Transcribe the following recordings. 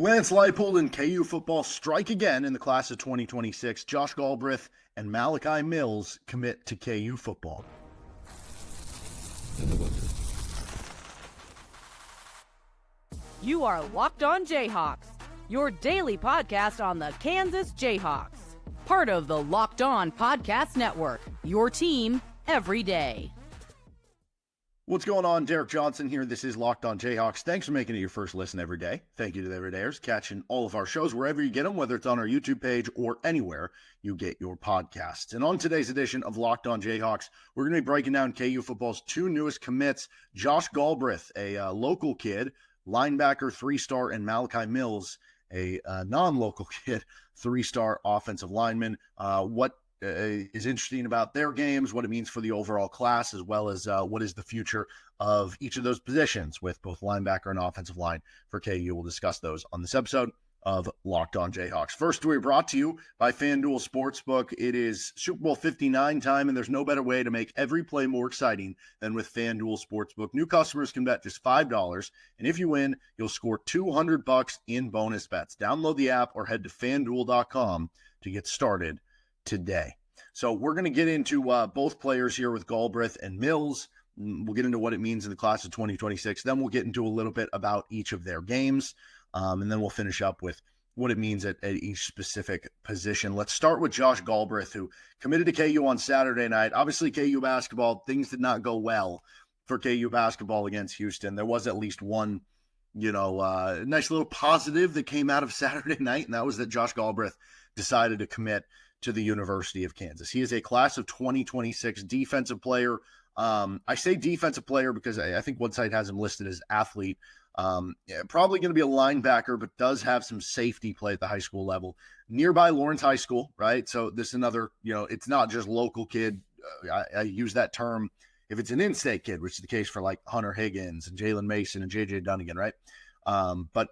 Lance Leipold and KU football strike again in the class of 2026. Josh Galbreath and Malachi Mills commit to KU football. You are Locked On Jayhawks, your daily podcast on the Kansas Jayhawks. Part of the Locked On Podcast Network, your team every day. What's going on? Derek Johnson here. This is Locked On Jayhawks. Thanks for making it your first listen every day. Thank you to the everydayers catching all of our shows wherever you get them, whether it's on our YouTube page or anywhere you get your podcasts. And on today's edition of Locked On Jayhawks, we're going to be breaking down KU football's two newest commits, Josh Galbreath, a local kid, linebacker, 3-star, and Malachi Mills, a non-local kid, 3-star offensive lineman. What is interesting about their games, what it means for the overall class, as well as what is the future of each of those positions with both linebacker and offensive line for KU. We'll discuss those on this episode of Locked On Jayhawks. First, we're brought to you by FanDuel Sportsbook. It is Super Bowl 59 time, and there's no better way to make every play more exciting than with FanDuel Sportsbook. New customers can bet just $5, and if you win, you'll score $200 in bonus bets. Download the app or head to FanDuel.com to get started today. So we're going to get into both players here with Galbreath and Mills. We'll get into what it means in the class of 2026. Then we'll get into a little bit about each of their games. And then we'll finish up with what it means at each specific position. Let's start with Josh Galbreath, who committed to KU on Saturday night. Obviously, KU basketball, things did not go well for KU basketball against Houston. There was at least one, nice little positive that came out of Saturday night, and that was that Josh Galbreath decided to commit to the University of Kansas. He is a class of 2026 defensive player. I say defensive player because I think one site has him listed as athlete. Probably going to be a linebacker, but does have some safety play at the high school level. Nearby Lawrence High School, right? So this is another, it's not just local kid. I use that term if it's an in-state kid, which is the case for like Hunter Higgins and Jalen Mason and J.J. Dunnigan, right? But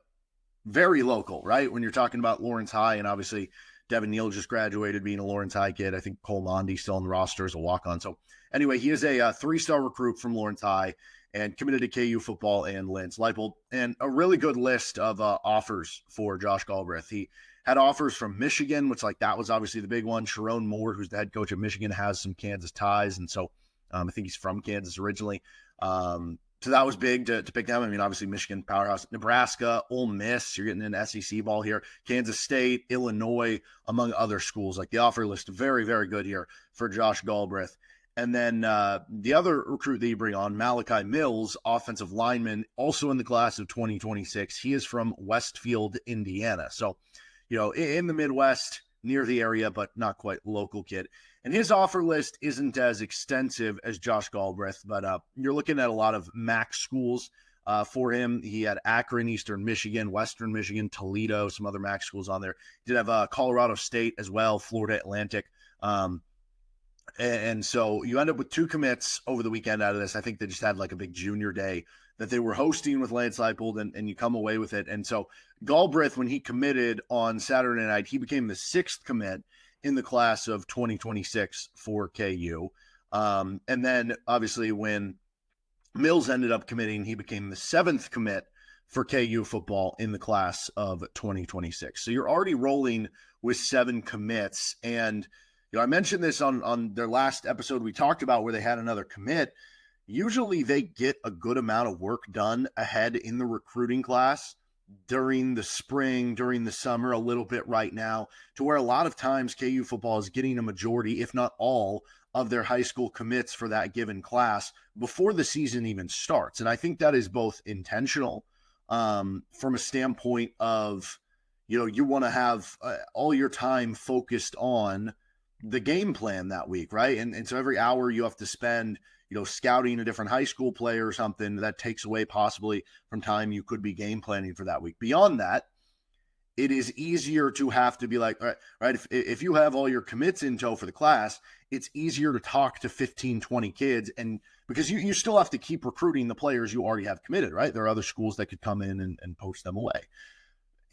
very local, right? When you're talking about Lawrence High, and obviously Devin Neal just graduated being a Lawrence High kid. I think Cole Mondy still on the roster as a walk-on. So anyway, he is a 3-star recruit from Lawrence High and committed to KU football and Lance Leipold, and a really good list of offers for Josh Galbreath. He had offers from Michigan, which that was obviously the big one. Sharon Moore, who's the head coach at Michigan, has some Kansas ties, and so I think he's from Kansas originally. So that was big to pick them. I mean, obviously Michigan, powerhouse, Nebraska, Ole Miss, you're getting an SEC ball here, Kansas State, Illinois, among other schools. The offer list, very, very good here for Josh Galbreath. And then the other recruit that you bring on, Malachi Mills, offensive lineman, also in the class of 2026. He is from Westfield, Indiana. So, in the Midwest, near the area, but not quite local kid. And his offer list isn't as extensive as Josh Galbreath, but you're looking at a lot of MAC schools for him. He had Akron, Eastern Michigan, Western Michigan, Toledo, some other MAC schools on there. He did have Colorado State as well, Florida Atlantic. And so you end up with two commits over the weekend out of this. I think they just had a big junior day that they were hosting with Lance Leipold, and you come away with it. And so Galbreath, when he committed on Saturday night, he became the 6th commit in the class of 2026 for KU. And then obviously when Mills ended up committing, he became the 7th commit for KU football in the class of 2026. So you're already rolling with 7 commits. And I mentioned this on their last episode we talked about where they had another commit. Usually they get a good amount of work done ahead in the recruiting class during the spring, during the summer, a little bit right now, to where a lot of times KU football is getting a majority, if not all, of their high school commits for that given class before the season even starts. And I think that is both intentional from a standpoint of, you want to have all your time focused on the game plan that week, right? And so every hour you have to spend, scouting a different high school player or something, that takes away possibly from time you could be game planning for that week. Beyond that, it is easier to have to be all right, if you have all your commits in tow for the class, it's easier to talk to 15, 20 kids, and because you still have to keep recruiting the players you already have committed, right? There are other schools that could come in and poach them away.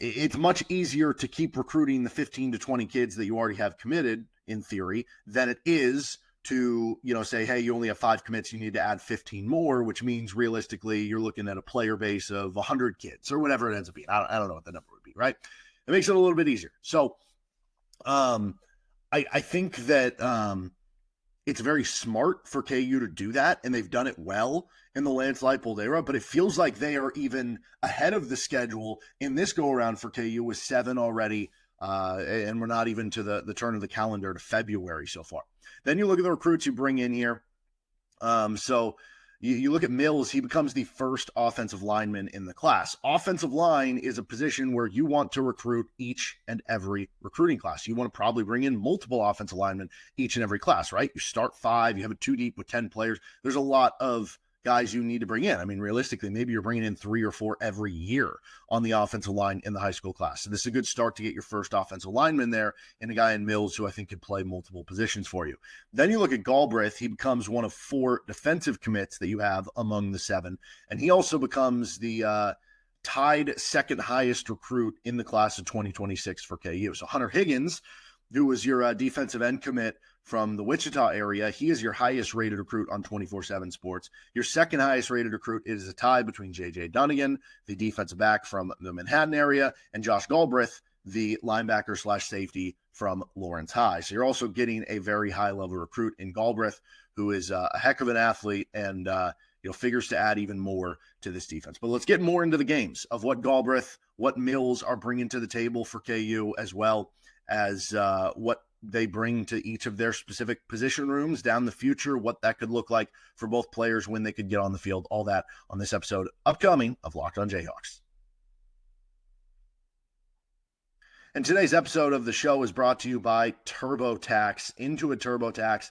It's much easier to keep recruiting the 15 to 20 kids that you already have committed, in theory, than it is to, say, hey, you only have 5 commits, you need to add 15 more, which means realistically you're looking at a player base of 100 kids or whatever it ends up being. I don't know what the number would be. right? It makes it a little bit easier. So I think that it's very smart for KU to do that, and they've done it well in the Lance Leipold era, but it feels like they are even ahead of the schedule in this go-around for KU with 7 already, and we're not even to the turn of the calendar to February so far. Then you look at the recruits you bring in here. So you look at Mills, he becomes the first offensive lineman in the class. Offensive line is a position where you want to recruit each and every recruiting class. You want to probably bring in multiple offensive linemen each and every class, right? You start 5, you have a 2 deep with 10 players. There's a lot of guys you need to bring in. I mean, realistically, maybe you're bringing in 3 or 4 every year on the offensive line in the high school class. So this is a good start to get your first offensive lineman there, and a guy in Mills who I think could play multiple positions for you. Then you look at Galbreath. He becomes one of 4 defensive commits that you have among the 7, and he also becomes the tied second highest recruit in the class of 2026 for KU. So Hunter Higgins, who was your defensive end commit from the Wichita area, he is your highest rated recruit on 24/7 Sports. Your second highest rated recruit is a tie between J.J. Dunnigan, the defensive back from the Manhattan area, and Josh Galbreath, the linebacker / safety from Lawrence High. So you're also getting a very high level recruit in Galbreath, who is a heck of an athlete and figures to add even more to this defense. But let's get more into the games of what Galbreath, what Mills are bringing to the table for KU, as well as what they bring to each of their specific position rooms down the future, what that could look like for both players when they could get on the field, all that on this episode upcoming of Locked on Jayhawks. And today's episode of the show is brought to you by TurboTax. Intuit TurboTax.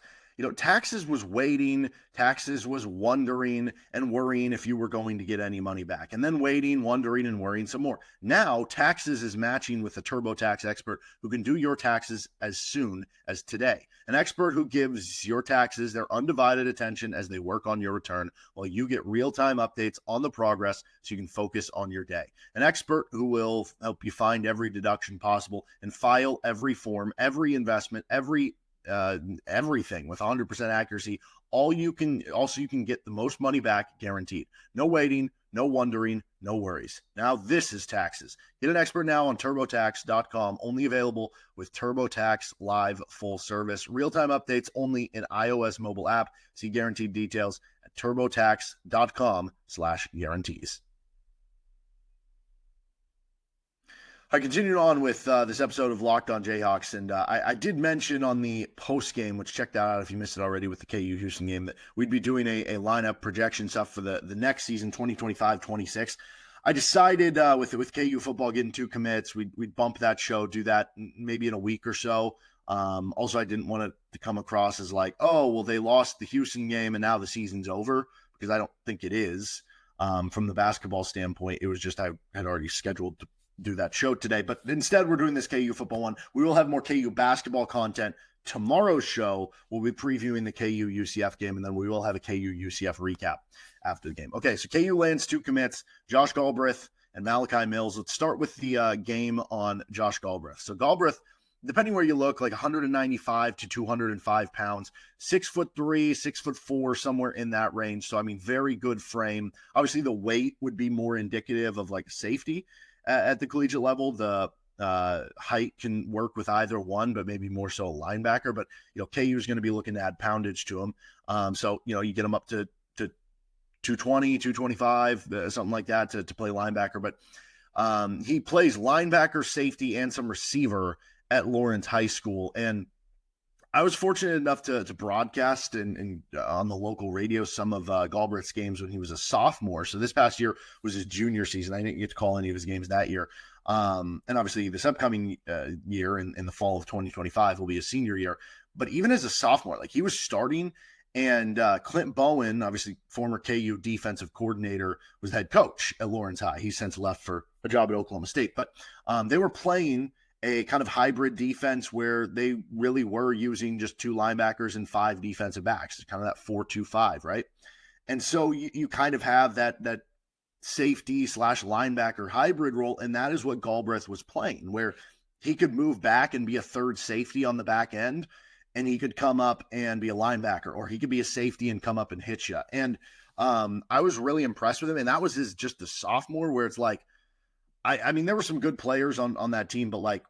Taxes was waiting, Taxes was wondering and worrying if you were going to get any money back, and then waiting, wondering, and worrying some more. Now, Taxes is matching with a TurboTax expert who can do your taxes as soon as today. An expert who gives your taxes their undivided attention as they work on your return, while you get real-time updates on the progress so you can focus on your day. An expert who will help you find every deduction possible and file every form, every investment, everything with 100% accuracy. You can get the most money back guaranteed. No waiting, no wondering, no worries. Now this is Taxes. Get an expert now on TurboTax.com. Only available with TurboTax Live full service. Real-time updates only in iOS mobile app. See guaranteed details at TurboTax.com/guarantees. I continued on with this episode of Locked on Jayhawks, and I did mention on the post game, which check that out if you missed it already with the KU Houston game, that we'd be doing a lineup projection stuff for the next season, 2025-26. I decided with KU football getting 2 commits, we'd bump that show, do that maybe in a week or so. Also, I didn't want it to come across as like, oh, well, they lost the Houston game and now the season's over, because I don't think it is. From the basketball standpoint, it was just I had already scheduled to do that show today, but instead we're doing this KU football one. We will have more KU basketball content. Tomorrow's show, we'll be previewing the KU UCF game, and then we will have a KU UCF recap after the game. Okay, so KU lands 2 commits, Josh Galbreath and Malachi Mills. Let's start with the game on Josh Galbreath. So Galbreath, depending where you look, like 195 to 205 pounds, 6'3", 6'4", somewhere in that range. So, I mean, very good frame. Obviously, the weight would be more indicative of like safety. At the collegiate level, the height can work with either one, but maybe more so a linebacker. But, KU is going to be looking to add poundage to him. So, you get him up to 220, 225, something like that to play linebacker. But he plays linebacker, safety, and some receiver at Lawrence High School. And I was fortunate enough to broadcast and on the local radio some of Galbraith's games when he was a sophomore. So this past year was his junior season. I didn't get to call any of his games that year. And obviously this upcoming year in the fall of 2025 will be a senior year. But even as a sophomore, like he was starting, and Clint Bowen, obviously former KU defensive coordinator, was head coach at Lawrence High. He's since left for a job at Oklahoma State. But they were playing a kind of hybrid defense where they really were using just 2 linebackers and 5 defensive backs, kind of that 4-2-5, right? And so you kind of have that safety / linebacker hybrid role, and that is what Galbreath was playing, where he could move back and be a third safety on the back end, and he could come up and be a linebacker, or he could be a safety and come up and hit you. And I was really impressed with him, and that was just the sophomore, where it's like, I mean, there were some good players on that team, but like,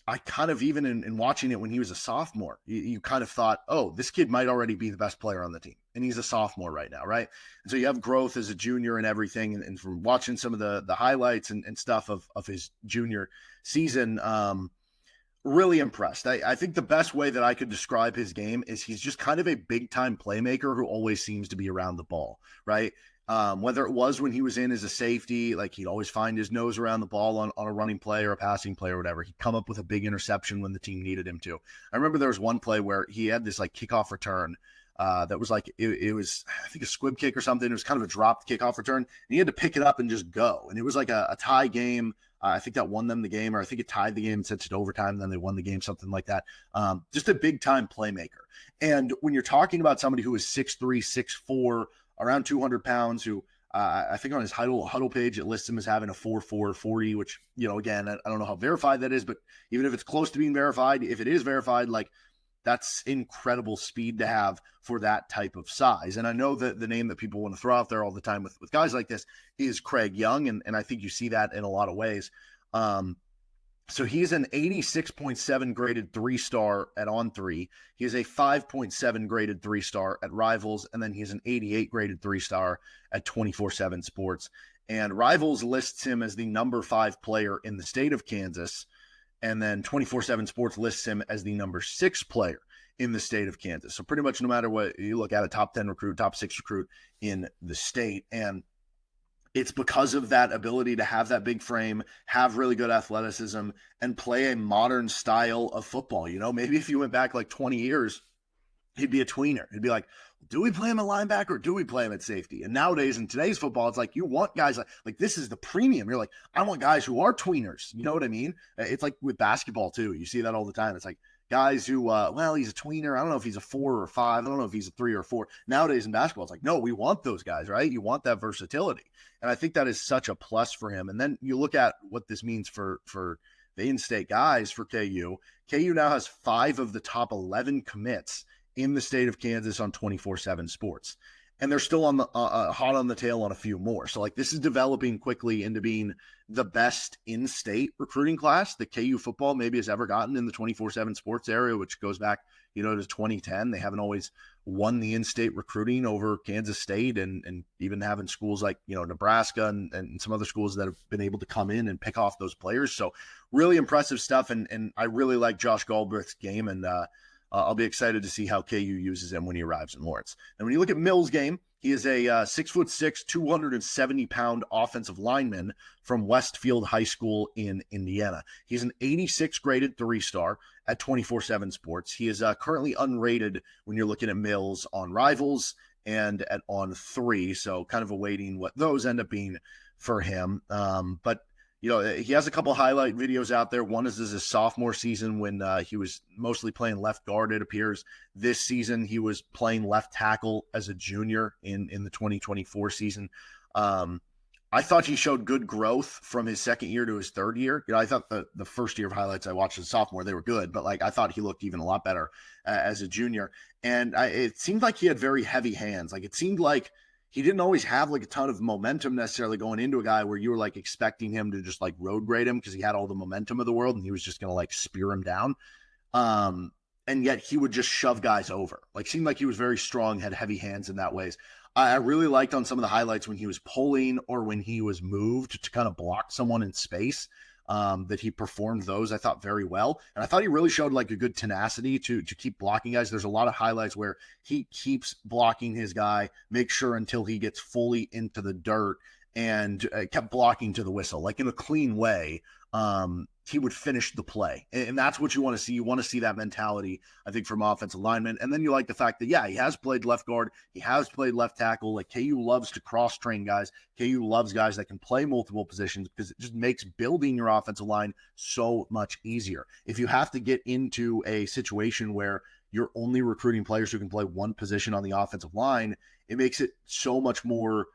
I kind of, even in watching it when he was a sophomore, you kind of thought, oh, this kid might already be the best player on the team. And he's a sophomore right now, right? And so you have growth as a junior and everything. And from watching some of the highlights and stuff of his junior season, really impressed. I think the best way that I could describe his game is he's just kind of a big time playmaker who always seems to be around the ball, right? Whether it was when he was in as a safety, like he'd always find his nose around the ball on a running play or a passing play or whatever. He'd come up with a big interception when the team needed him to. I remember there was one play where he had this like kickoff return that was like, it was, I think, a squib kick or something. It was kind of a dropped kickoff return, and he had to pick it up and just go. And it was like a tie game. I think that won them the game, or I think it tied the game and sent it to overtime, and then they won the game, something like that. Just a big-time playmaker. And when you're talking about somebody who is 6'3", 6'4", around 200 pounds, who I think on his huddle page, it lists him as having a 4.4 40, which, you know, again, I don't know how verified that is, but even if it's close to being verified, if it is verified, like, that's incredible speed to have for that type of size. And I know that the name that people want to throw out there all the time with guys like this is Craig Young, and I think you see that in a lot of ways. So he's an 86.7 graded 3-star at On3. He is a 5.7 graded 3-star at Rivals, and then he's an 88 graded 3-star at 24/7 Sports. And Rivals lists him as the number 5 player in the state of Kansas, and then 24/7 Sports lists him as the number 6 player in the state of Kansas. So pretty much no matter what you look at, a top 10 recruit, top 6 recruit in the state. And it's because of that ability to have that big frame, have really good athleticism, and play a modern style of football. You know, maybe if you went back like 20 years, he'd be a tweener. He'd be like, do we play him at linebacker or do we play him at safety? And nowadays, in today's football, it's like you want guys like this is the premium. You're like, I want guys who are tweeners. You know what I mean? It's like with basketball too. You see that all the time. It's like guys who, well, he's a tweener. I don't know if he's a 4 or 5. I don't know if he's a 3 or 4. Nowadays in basketball, it's like, no, we want those guys, right? You want that versatility. And I think that is such a plus for him. And then you look at what this means for the in-state guys for KU. KU now has 5 of the top 11 commits in the state of Kansas on 24/7 Sports. And they're still on the hot on the tail on a few more. So like this is developing quickly into being the best in-state recruiting class that KU football maybe has ever gotten in the 24/7 Sports area, which goes back, you know, to 2010. They haven't always won the in-state recruiting over Kansas State and even having schools like, you know, Nebraska and some other schools that have been able to come in and pick off those players. So really impressive stuff. And I really like Josh Galbreath's game, and I'll be excited to see how KU uses him when he arrives in Lawrence. And when you look at Mills' game, he is a 6'6", 270-pound offensive lineman from Westfield High School in Indiana. He's an 86 graded 3-star at 24/7 Sports. He is currently unrated when you're looking at Mills on Rivals and at On3, so kind of awaiting what those end up being for him. But you know, he has a couple highlight videos out there. One is his sophomore season when he was mostly playing left guard, it appears. This season, he was playing left tackle as a junior in the 2024 season. I thought he showed good growth from his second year to his third year. You know, I thought the first year of highlights I watched as a sophomore, they were good, but like I thought he looked even a lot better as a junior. And it seemed like he had very heavy hands. Like it seemed like he didn't always have like a ton of momentum necessarily going into a guy where you were like expecting him to just like road grade him because he had all the momentum of the world and he was just going to like spear him down. And yet he would just shove guys over. Like seemed like he was very strong, had heavy hands in that ways. I really liked on some of the highlights when he was pulling or when he was moved to kind of block someone in space. That he performed those, I thought, very well. And I thought he really showed like a good tenacity to keep blocking guys. There's a lot of highlights where he keeps blocking his guy, make sure until he gets fully into the dirt and kept blocking to the whistle, like in a clean way. He would finish the play. And that's what you want to see. You want to see that mentality, I think, from offensive linemen. And then you like the fact that, yeah, he has played left guard. He has played left tackle. Like KU loves to cross-train guys. KU loves guys that can play multiple positions because it just makes building your offensive line so much easier. If you have to get into a situation where you're only recruiting players who can play one position on the offensive line, it makes it so much more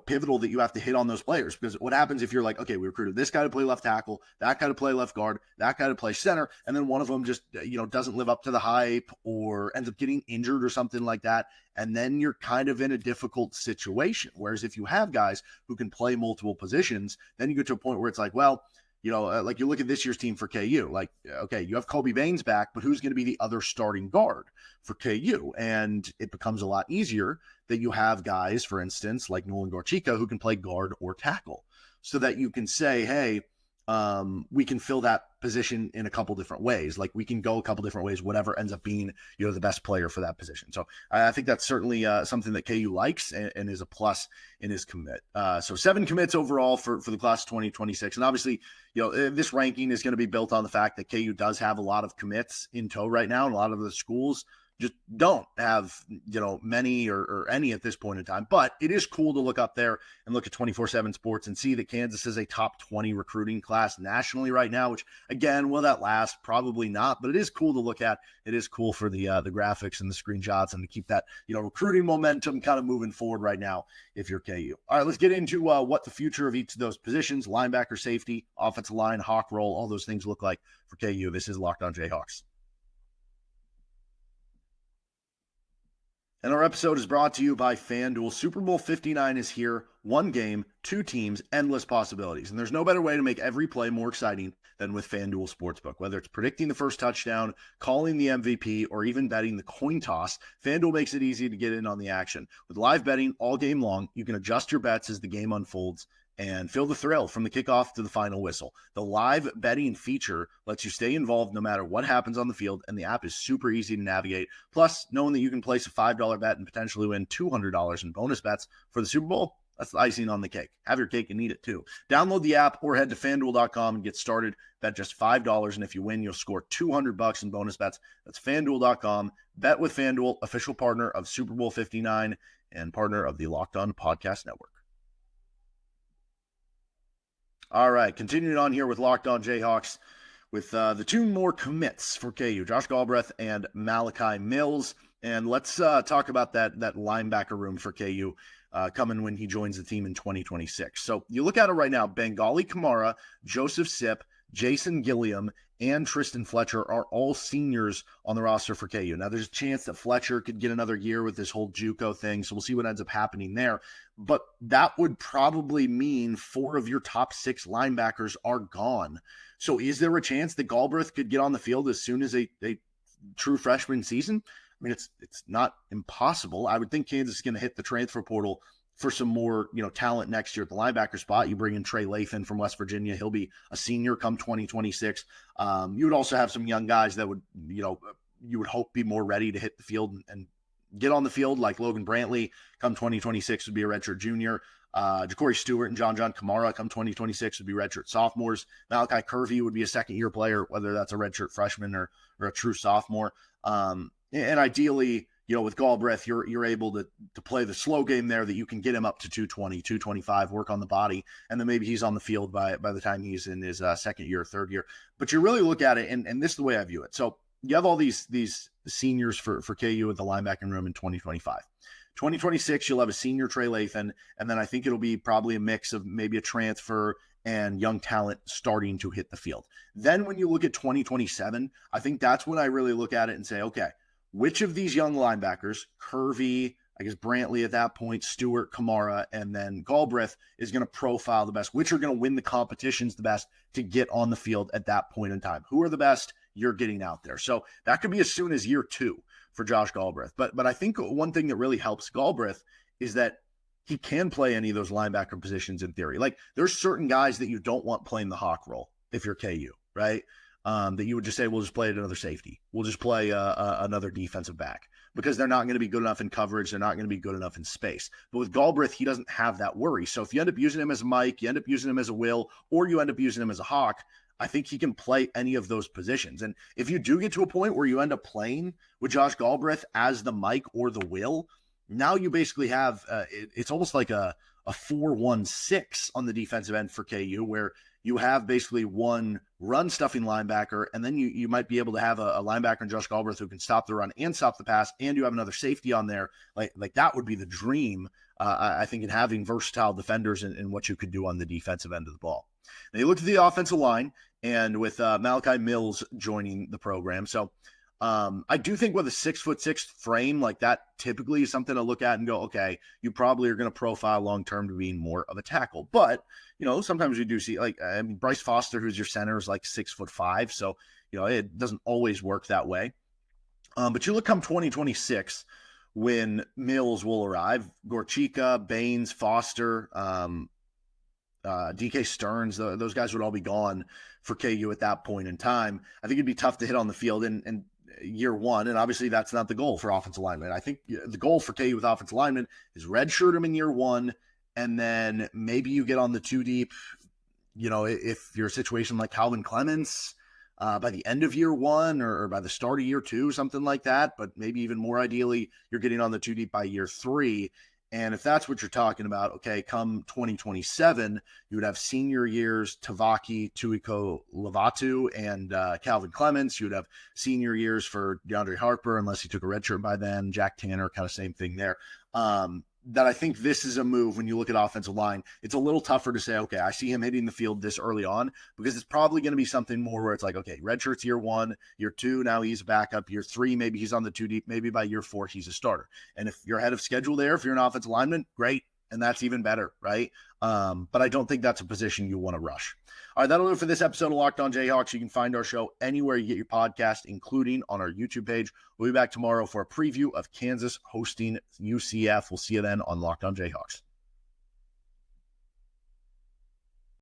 pivotal that you have to hit on those players. Because what happens if you're like, okay, we recruited this guy to play left tackle, that guy to play left guard, that guy to play center, and then one of them just, doesn't live up to the hype or ends up getting injured or something like that. And then you're kind of in a difficult situation. Whereas if you have guys who can play multiple positions, then you get to a point where it's like, well, like you look at this year's team for KU, like, okay, you have Kobe Baines back, but who's going to be the other starting guard for KU? And it becomes a lot easier that you have guys, for instance, like Nolan Gorchika, who can play guard or tackle, so that you can say, hey, we can fill that position in a couple different ways. Like we can go a couple different ways, whatever ends up being, the best player for that position. So I think that's certainly something that KU likes and is a plus in his commit. So 7 commits overall for the class of 2026. And obviously, this ranking is going to be built on the fact that KU does have a lot of commits in tow right now. And a lot of the schools just don't have, many or any at this point in time. But it is cool to look up there and look at 24/7 Sports and see that Kansas is a top 20 recruiting class nationally right now, which, again, will that last? Probably not. But it is cool to look at. It is cool for the graphics and the screenshots and to keep that, recruiting momentum kind of moving forward right now if you're KU. All right, let's get into what the future of each of those positions, linebacker, safety, offensive line, hawk roll, all those things look like for KU. This is Locked On Jayhawks. And our episode is brought to you by FanDuel. Super Bowl 59 is here. One game, 2 teams, endless possibilities. And there's no better way to make every play more exciting than with FanDuel Sportsbook. Whether it's predicting the first touchdown, calling the MVP, or even betting the coin toss, FanDuel makes it easy to get in on the action. With live betting all game long, you can adjust your bets as the game unfolds and feel the thrill from the kickoff to the final whistle. The live betting feature lets you stay involved no matter what happens on the field, and the app is super easy to navigate. Plus, knowing that you can place a $5 bet and potentially win $200 in bonus bets for the Super Bowl, that's the icing on the cake. Have your cake and eat it too. Download the app or head to FanDuel.com and get started. Bet just $5, and if you win, you'll score $200 in bonus bets. That's FanDuel.com. Bet with FanDuel, official partner of Super Bowl 59 and partner of the Locked On Podcast Network. All right, continuing on here with Locked On Jayhawks with the 2 more commits for KU, Josh Galbreath and Malachi Mills. And let's talk about that linebacker room for KU coming when he joins the team in 2026. So you look at it right now, Bengali Kamara, Joseph Sipp, Jason Gilliam, and Tristan Fletcher are all seniors on the roster for KU. Now, there's a chance that Fletcher could get another year with this whole JUCO thing, so we'll see what ends up happening there. But that would probably mean 4 of your top 6 linebackers are gone. So is there a chance that Galbraith could get on the field as soon as a true freshman season? I mean, it's not impossible. I would think Kansas is going to hit the transfer portal for some more, talent next year at the linebacker spot. You bring in Trey Lathan from West Virginia. He'll be a senior come 2026. You would also have some young guys that would, you would hope be more ready to hit the field and get on the field, like Logan Brantley come 2026 would be a redshirt junior. Ja'Cory Stewart and John Kamara come 2026 would be redshirt sophomores. Malachi Curvey would be a second-year player, whether that's a redshirt freshman or a true sophomore. And ideally, with Galbreath, you're able to play the slow game there, that you can get him up to 220, 225, work on the body, and then maybe he's on the field by the time he's in his second year, third year. But you really look at it, and this is the way I view it. So you have all these seniors for KU at the linebacking room in 2025. 2026, you'll have a senior Trey Lathan, and then I think it'll be probably a mix of maybe a transfer and young talent starting to hit the field. Then when you look at 2027, I think that's when I really look at it and say, okay, which of these young linebackers, Curvey, I guess Brantley at that point, Stewart, Kamara, and then Galbreath, is going to profile the best? Which are going to win the competitions the best to get on the field at that point in time? Who are the best? You're getting out there. So that could be as soon as year 2 for Josh Galbreath. But I think one thing that really helps Galbreath is that he can play any of those linebacker positions in theory. Like, there's certain guys that you don't want playing the hawk role if you're KU, right? That you would just say, we'll just play another safety. We'll just play another defensive back, because they're not going to be good enough in coverage. They're not going to be good enough in space. But with Galbreath, he doesn't have that worry. So if you end up using him as a Mike, you end up using him as a Will, or you end up using him as a Hawk, I think he can play any of those positions. And if you do get to a point where you end up playing with Josh Galbreath as the Mike or the Will, now you basically have it's almost like a 4-1-6 on the defensive end for KU, where you have basically one run stuffing linebacker, and then you might be able to have a linebacker in Josh Galbreath who can stop the run and stop the pass, and you have another safety on there. Like that would be the dream, I think, in having versatile defenders and what you could do on the defensive end of the ball. Now you look at the offensive line, and with Malachi Mills joining the program. So I do think with a 6'6" frame, like that typically is something to look at and go, okay, you probably are going to profile long-term to being more of a tackle. But, sometimes we do see, Bryce Foster, who's your center, is like 6'5". So, it doesn't always work that way. But you look come 2026 when Mills will arrive, Gorchika, Baines, Foster, DK Stearns, those guys would all be gone for KU at that point in time. I think it'd be tough to hit on the field in year one, and obviously that's not the goal for offensive linemen. I think the goal for KU with offensive linemen is redshirt them in year one, and then maybe you get on the two deep, if you're a situation like Calvin Clements by the end of year one or by the start of year two, something like that. But maybe even more ideally, you're getting on the two deep by year three. And if that's what you're talking about, okay, come 2027, you would have senior years, Tavaki, Tuiko Lavatu, and Calvin Clements. You would have senior years for DeAndre Harper, unless he took a redshirt by then, Jack Tanner, kind of same thing there. That I think this is a move when you look at offensive line. It's a little tougher to say, okay, I see him hitting the field this early on, because it's probably going to be something more where it's like, okay, redshirt's year one, year two, now he's a backup, year three, maybe he's on the two deep, maybe by year four, he's a starter. And if you're ahead of schedule there, if you're an offensive lineman, great. And that's even better, right? But I don't think that's a position you want to rush. All right, that'll do it for this episode of Locked On Jayhawks. You can find our show anywhere you get your podcast, including on our YouTube page. We'll be back tomorrow for a preview of Kansas hosting UCF. We'll see you then on Locked On Jayhawks.